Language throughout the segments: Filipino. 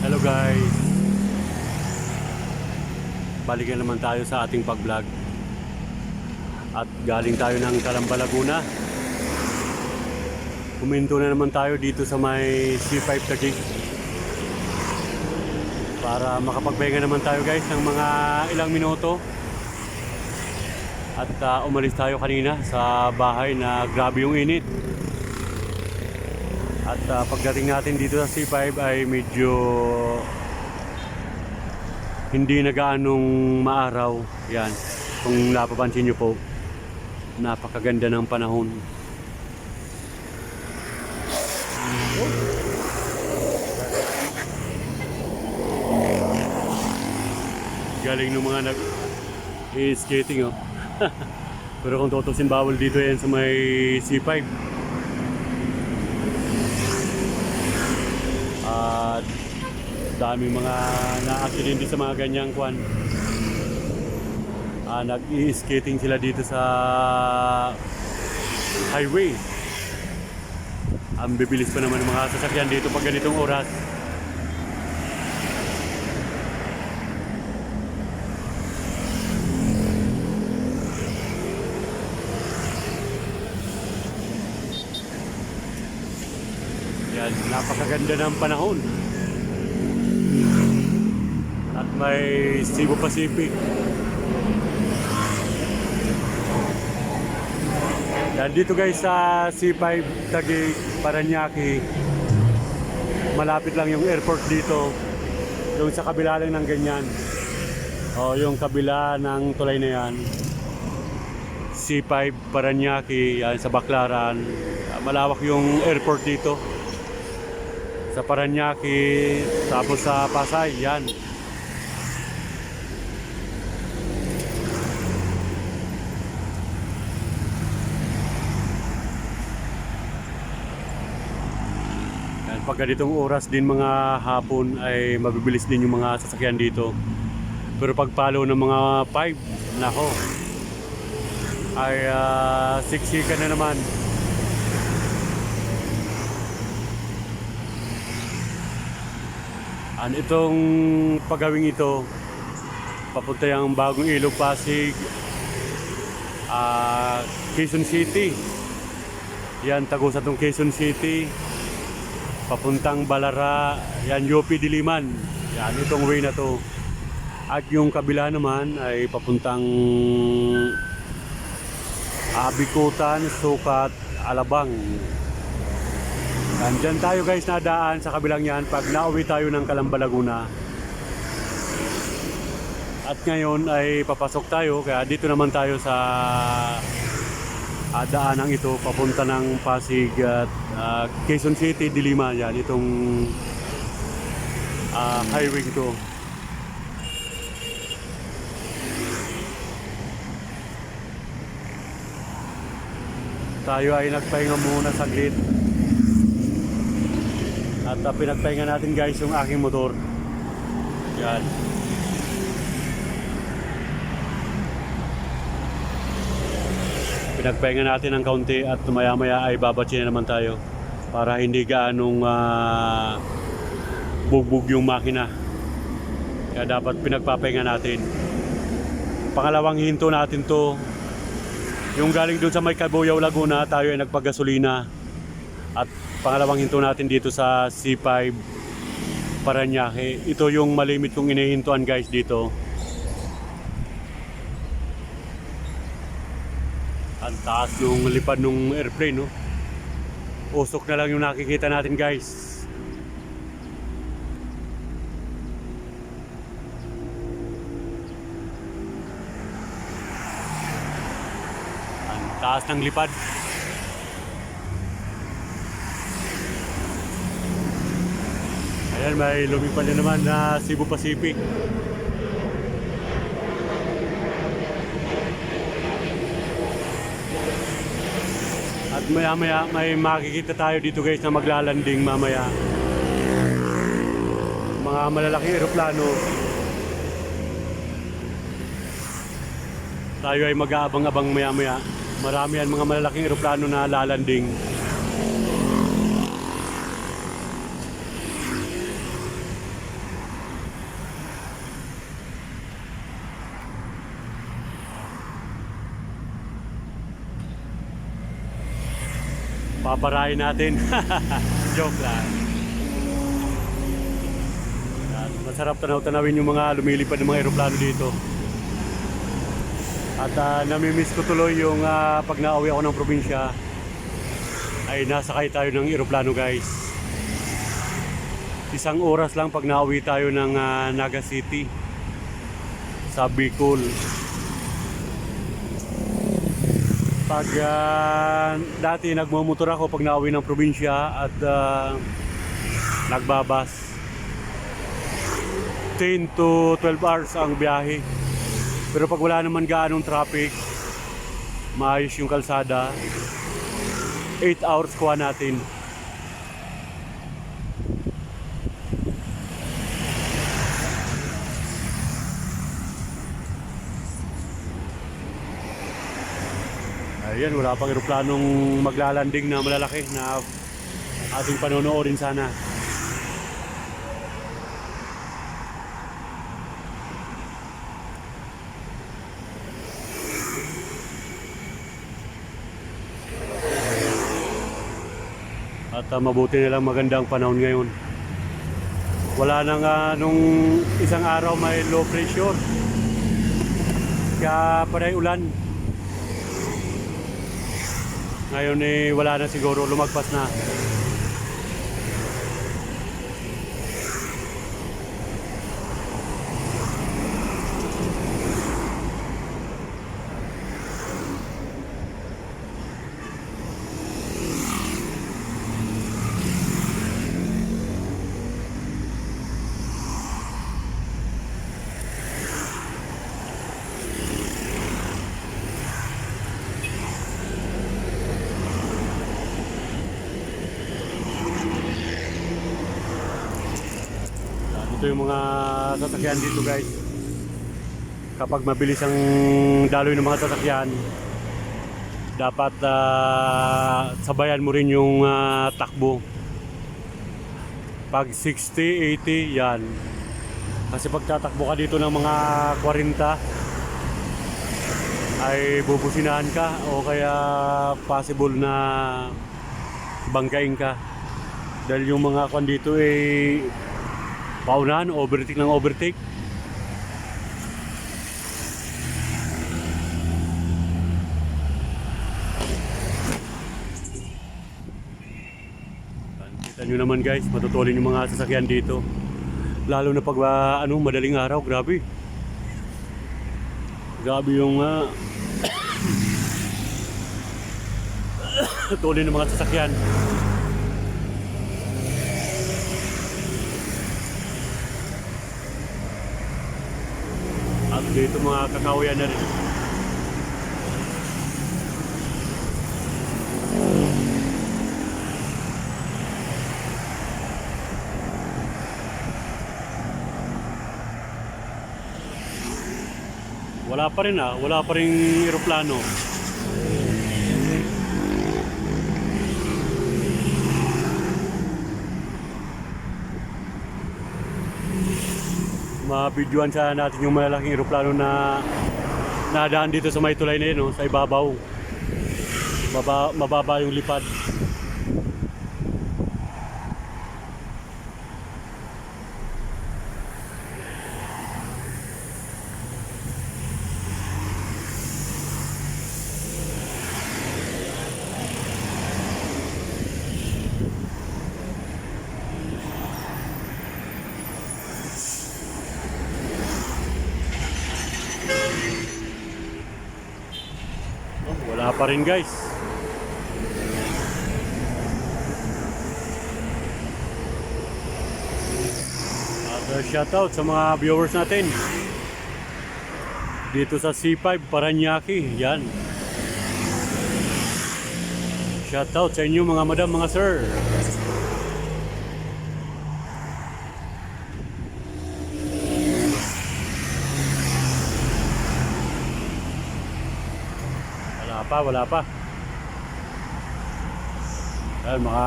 Hello guys, balikan naman tayo sa ating pag-vlog. At galing tayo ng Calamba, Laguna. Huminto na naman tayo dito sa may C5 Taguig para makapagpahinga naman tayo guys ng mga ilang minuto. At umalis tayo kanina sa bahay na grabe yung init. At pagdating natin dito sa C5 ay medyo hindi na gaanong maaraw. Yan, kung napapansin nyo po, napakaganda ng panahon. Galing ng mga nag-skating oh. Pero kung tutusin, bawal dito yan sa may C5. At daming mga na-accidente sa mga ganyang kwan. Nag-i-skating sila dito sa highway. Ang bibilis pa naman ng mga sasakyan dito pag ganitong oras. Yan, napakaganda ng panahon. At may Cebu Pacific. Yan dito guys sa C5 Taguig, Paranaque. Malapit lang yung airport dito. Yung sa kabila lang ng ganyan. O yung kabila ng tulay na yan. C5 Paranaque, yan sa Baclaran. Malawak yung airport dito. Sa Paranaque, tapos sa Pasay, yan. Yan, pag ganitong oras din mga hapon ay mabibilis din yung mga sasakyan dito. Pero pag palo ng mga 5, nako, ay siksikan na naman. Itong pagawing ito, papunta yung bagong Ilog Pasig, Quezon City. Yan, tagos atong Quezon City, papuntang Balara, yan UP Diliman. Yan, itong way na to. At yung kabila naman ay papuntang Bikutan, Sukat, Alabang. Diyan tayo guys nadaan sa kabilang yan pag nauwi tayo ng Calamba, Laguna. At ngayon ay papasok tayo, kaya dito naman tayo sa daanang ito papunta ng Pasig at Quezon City, Diliman. Yan, itong highway ito. Tayo ay nagpahinga muna saglit. At pinagpahinga natin guys yung aking motor. Yan. Pinagpahinga natin ng kaunti at maya-maya ay babatsi na naman tayo para hindi gaanong bugbog yung makina. Kaya dapat pinagpapahinga natin. Pangalawang hinto natin to. Yung galing dun sa may Cabuyao, Laguna, tayo ay nagpagasolina. At pangalawang hinto natin dito sa C5 Paranaque. Ito yung malimit kong inihintuan guys dito. Ang taas yung lipad ng airplane, no? Usok na lang yung nakikita natin guys. Ang taas ng lipad. Ayan, may lumipad na naman na Cebu Pacific. At maya-maya may makikita tayo dito guys na maglalanding mamaya. Mga malalaking eroplano. Tayo ay mag-aabang-abang maya-maya. Marami yan mga malalaking eroplano na lalanding. Paparahin natin. Joke lang. At masarap tanaw-tanawin yung mga lumilipad ng mga eroplano dito. At namimiss ko tuloy yung pag nauwi ako ng probinsya ay nasakay tayo ng eroplano, guys. 1 oras lang pag nauwi tayo ng Naga City sa Bicol. Pag dati nagmumotor ako pag nauwi ng probinsya at nagbabas, 10 to 12 hours ang biyahe. Pero pag wala naman gaanong traffic, maayos yung kalsada, 8 hours kuha natin. Ayan, wala pang eroplanong maglalanding na malalaki na ating panonoodin sana. At mabuti nilang magandang panahon ngayon. Wala nang nung isang araw may low pressure. Kaya panay ulan. Ngayon wala na siguro, lumagpas na. Ito yung mga sasakyan dito, guys. Kapag mabilis ang daloy ng mga sasakyan, dapat sabayan mo rin yung takbo. Pag 60, 80, yan. Kasi pag tatakbo ka dito ng mga 40, ay bubusinahan ka o kaya possible na banggain ka. Dahil yung mga kwan dito paunahan, overtake ng overtake. Kita nyo naman, guys, matutulin yung mga sasakyan dito. Lalo na pag madaling araw, grabe. Grabe yung tulin ng mga sasakyan. At dito mga kakawayan na rin. Wala pa rin wala pa rin eroplano. Mabidyoan sana natin yung malalaking eroplano na nadaan dito sa may tulay na yun, sa ibabaw. Mababa yung lipad. Wala pa rin, guys. At shoutout sa mga viewers natin dito sa C5 Paranaque. Yan. Shoutout sa inyo mga madam, mga sir. Wala pa. Ayan, mga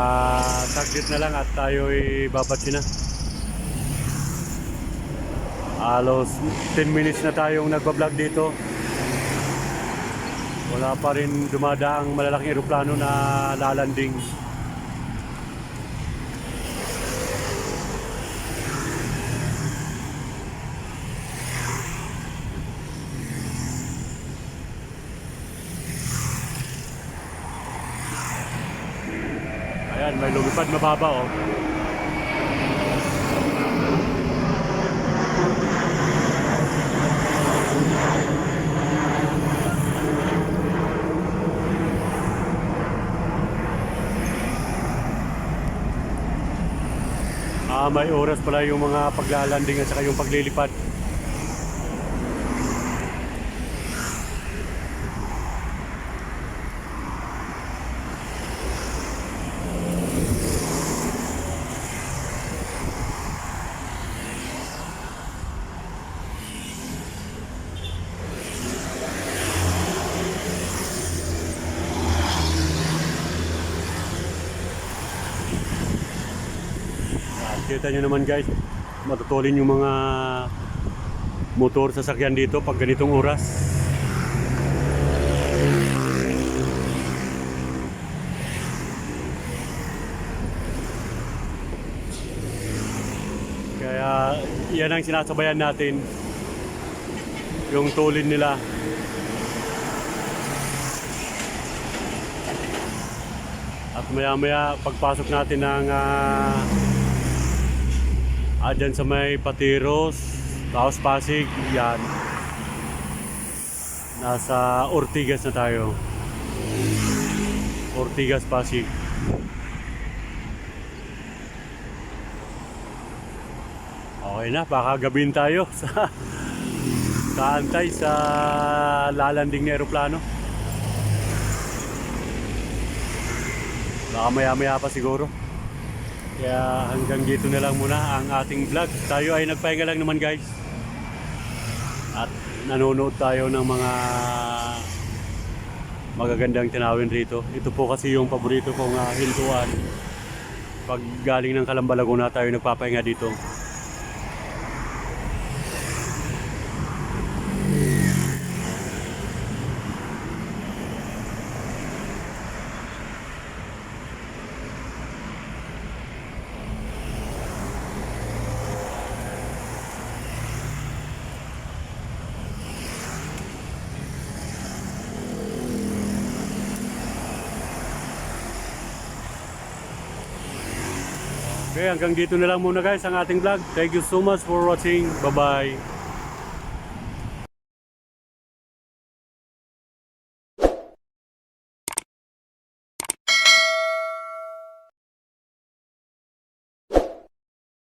saglit na lang at tayo'y babatsi na. Halos 10 minutes na tayong nagbablog dito. Wala pa rin dumadaang malalaking eroplano na lalanding. Ayan, may lumipad mababa oh. May oras pala yung mga paglalanding at saka yung paglilipad. Kita nyo naman guys, matutulin yung mga motor sasakyan dito pag ganitong oras. Kaya yan ang sinasabayan natin, yung tulin nila. At maya maya pagpasok natin ng dyan sa may Patiros, Taos Pasig, yan. Nasa Ortigas na tayo. Ortigas, Pasig. Okay na, pakagabihin tayo sa kaantay sa lalanding na eroplano. Baka maya-maya pa siguro. Kaya hanggang dito na lang muna ang ating vlog. Tayo ay nagpahinga lang naman guys. At nanonood tayo ng mga magagandang tanawin rito. Ito po kasi yung paborito kong hintuan. Pag galing ng Calamba, Laguna tayo nagpapahinga dito. Okay, hanggang dito na lang muna guys ang ating vlog. Thank you so much for watching. Bye-bye.